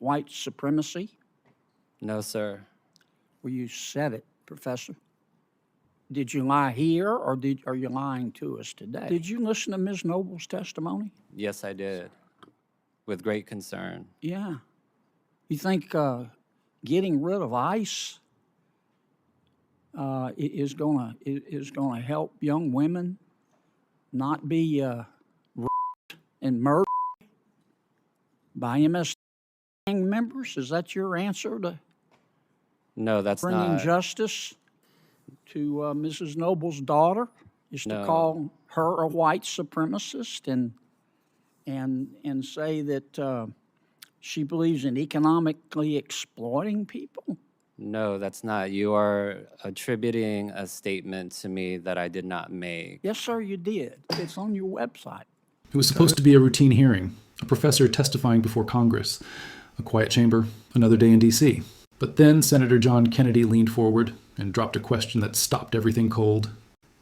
white supremacy? No, sir. Well, you said it, Professor. Did you lie here, or are you lying to us today? Did you listen to Ms. Noble's testimony? Yes, I did. With great concern. Yeah. You think getting rid of ICE is gonna help young women not be raped and murdered by MS gang members? Is that your answer to No, that's bringing not. justice to Mrs. Noble's daughter? Is to No. call her a white supremacist and say that she believes in economically exploiting people? No, that's not. You are attributing a statement to me that I did not make. Yes, sir, you did. It's on your website. It was supposed to be a routine hearing, a professor testifying before Congress, a quiet chamber, another day in D.C. But then Senator John Kennedy leaned forward and dropped a question that stopped everything cold.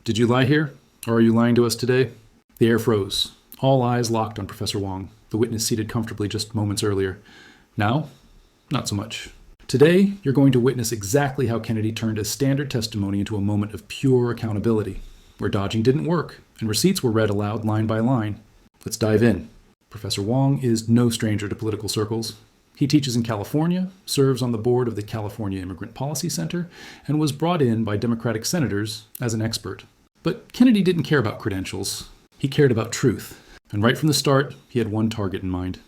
Did you lie here, or are you lying to us today? The air froze. All eyes locked on Professor Wong, the witness seated comfortably just moments earlier. Now, not so much. Today, you're going to witness exactly how Kennedy turned a standard testimony into a moment of pure accountability, where dodging didn't work and receipts were read aloud line by line. Let's dive in. Professor Wong is no stranger to political circles. He teaches in California, serves on the board of the California Immigrant Policy Center, and was brought in by Democratic senators as an expert. But Kennedy didn't care about credentials. He cared about truth. And right from the start, he had one target in mind: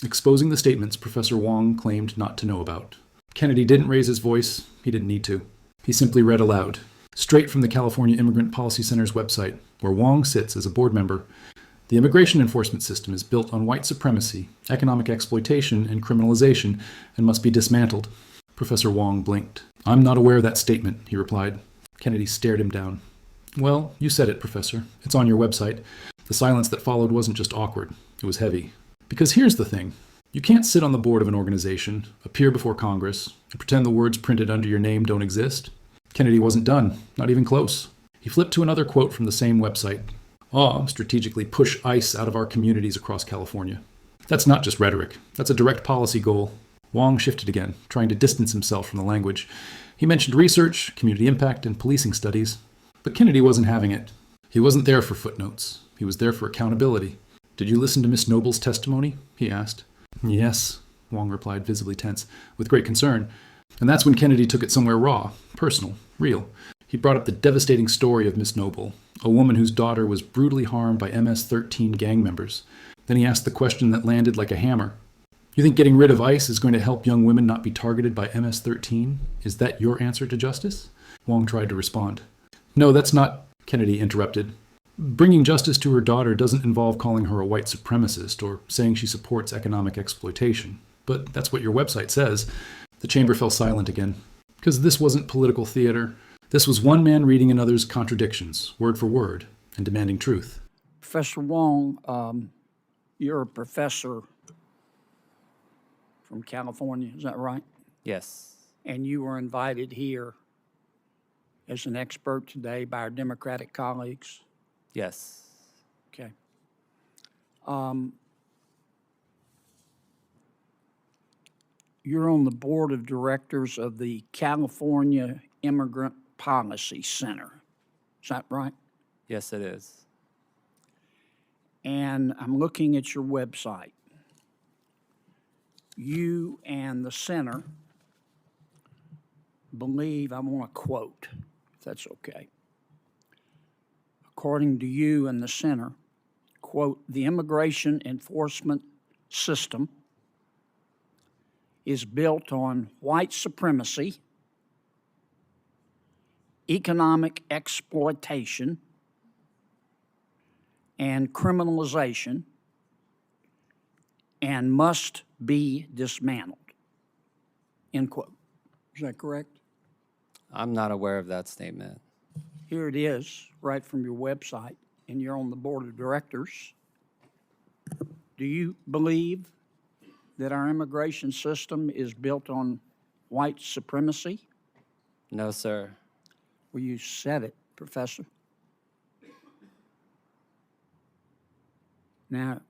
exposing the statements Professor Wong claimed not to know about. Kennedy didn't raise his voice. He didn't need to. He simply read aloud, straight from the California Immigrant Policy Center's website, where Wong sits as a board member. The immigration enforcement system is built on white supremacy, economic exploitation, and criminalization, and must be dismantled. Professor Wong blinked. I'm not aware of that statement, he replied. Kennedy stared him down. Well, you said it, Professor. It's on your website. The silence that followed wasn't just awkward. It was heavy. Because here's the thing. You can't sit on the board of an organization, appear before Congress, and pretend the words printed under your name don't exist. Kennedy wasn't done, not even close. He flipped to another quote from the same website. Strategically push ICE out of our communities across California. That's not just rhetoric. That's a direct policy goal. Wong shifted again, trying to distance himself from the language. He mentioned research, community impact, and policing studies. But Kennedy wasn't having it. He wasn't there for footnotes. He was there for accountability. Did you listen to Miss Noble's testimony? He asked. Yes, Wong replied, visibly tense, with great concern. And that's when Kennedy took it somewhere raw, personal, real. He brought up the devastating story of Miss Noble, a woman whose daughter was brutally harmed by MS-13 gang members. Then he asked the question that landed like a hammer. You think getting rid of ICE is going to help young women not be targeted by MS-13? Is that your answer to justice? Wong tried to respond. No, that's not, Kennedy interrupted. Bringing justice to her daughter doesn't involve calling her a white supremacist or saying she supports economic exploitation. But that's what your website says. The chamber fell silent again. Because this wasn't political theater. This was one man reading another's contradictions, word for word, and demanding truth. Professor Wong, you're a professor from California, is that right? Yes. And you were invited here as an expert today by our Democratic colleagues? Yes. Okay. You're on the board of directors of the California Immigrant Policy Center. Is that right? Yes, it is. And I'm looking at your website. You and the center believe, I want to quote, if that's okay. According to you and the center, quote, the immigration enforcement system is built on white supremacy, economic exploitation, and criminalization, and must be dismantled, end quote. Is that correct? I'm not aware of that statement. Here it is, right from your website, and you're on the board of directors. Do you believe that our immigration system is built on white supremacy? No, sir. Well, you said it, Professor. Now,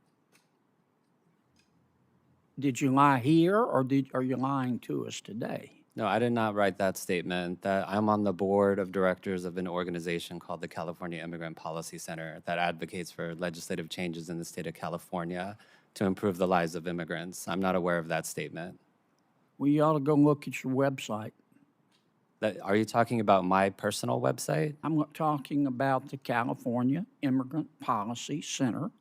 Did you lie here, or are you lying to us today? No, I did not write that statement. That I'm on the board of directors of an organization called the California Immigrant Policy Center that advocates for legislative changes in the state of California to improve the lives of immigrants. I'm not aware of that statement. Well, you ought to go look at your website. Are you talking about my personal website? I'm talking about the California Immigrant Policy Center.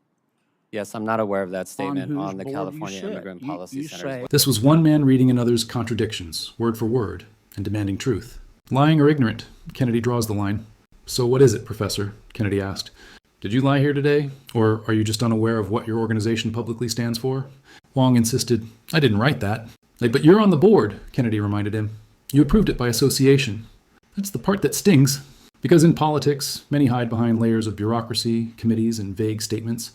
Yes, I'm not aware of that statement whose on the board you California sit. Immigrant You- Policy you Center's say- This was one man reading another's contradictions, word for word, and demanding truth. Lying or ignorant, Kennedy draws the line. So what is it, Professor? Kennedy asked. Did you lie here today? Or are you just unaware of what your organization publicly stands for? Wong insisted, I didn't write that. But you're on the board, Kennedy reminded him. You approved it by association. That's the part that stings. Because in politics, many hide behind layers of bureaucracy, committees, and vague statements.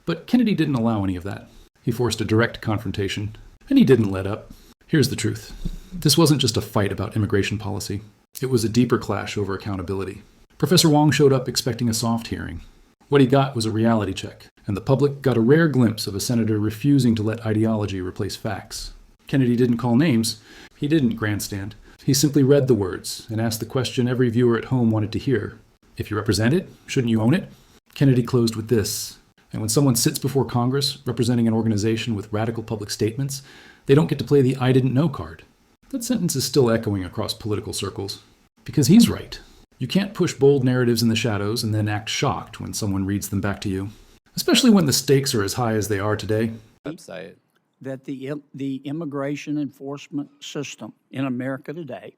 But Kennedy didn't allow any of that. He forced a direct confrontation, and he didn't let up. Here's the truth. This wasn't just a fight about immigration policy. It was a deeper clash over accountability. Professor Wong showed up expecting a soft hearing. What he got was a reality check, and the public got a rare glimpse of a senator refusing to let ideology replace facts. Kennedy didn't call names. He didn't grandstand. He simply read the words and asked the question every viewer at home wanted to hear. If you represent it, shouldn't you own it? Kennedy closed with this. And when someone sits before Congress representing an organization with radical public statements, they don't get to play the I didn't know card. That sentence is still echoing across political circles. Because he's right. You can't push bold narratives in the shadows and then act shocked when someone reads them back to you. Especially when the stakes are as high as they are today. website. That the immigration enforcement system in America today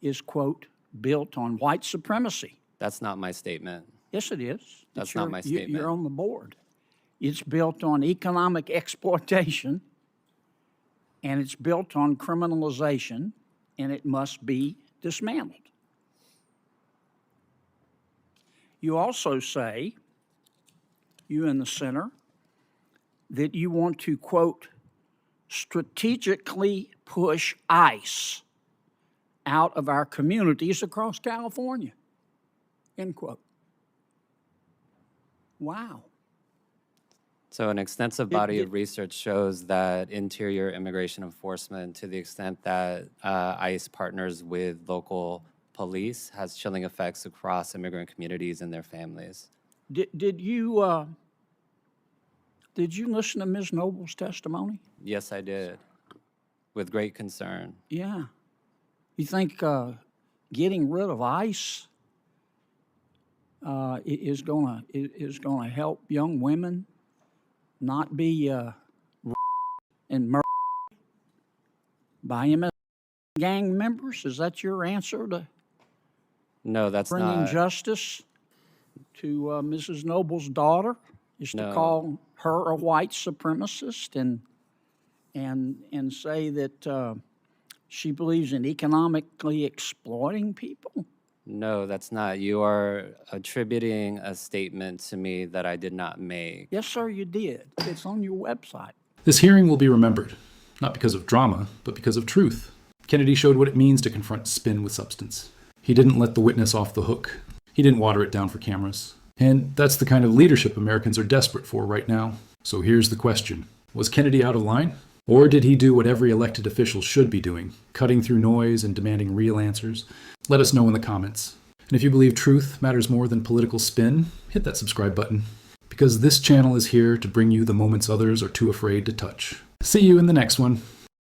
is, quote, built on white supremacy. That's not my statement. Yes, it is. That's not my statement. You're on the board. It's built on economic exploitation, and it's built on criminalization, and it must be dismantled. You also say, you in the center, that you want to, quote, strategically push ICE out of our communities across California, end quote. Wow. So an extensive body of research shows that interior immigration enforcement, to the extent that ICE partners with local police, has chilling effects across immigrant communities and their families. Did you listen to Ms. Noble's testimony? Yes, I did, with great concern. Yeah. You think getting rid of ICE is gonna help young women not be and murdered by MS gang members? Is that your answer to No, that's bringing not. justice to Mrs. Noble's daughter? Is to No. call her a white supremacist and say that she believes in economically exploiting people? No, that's not. You are attributing a statement to me that I did not make. Yes, sir, you did. It's on your website. This hearing will be remembered, not because of drama, but because of truth. Kennedy showed what it means to confront spin with substance. He didn't let the witness off the hook. He didn't water it down for cameras. And that's the kind of leadership Americans are desperate for right now. So here's the question. Was Kennedy out of line? Or did he do what every elected official should be doing, cutting through noise and demanding real answers? Let us know in the comments. And if you believe truth matters more than political spin, hit that subscribe button. Because this channel is here to bring you the moments others are too afraid to touch. See you in the next one.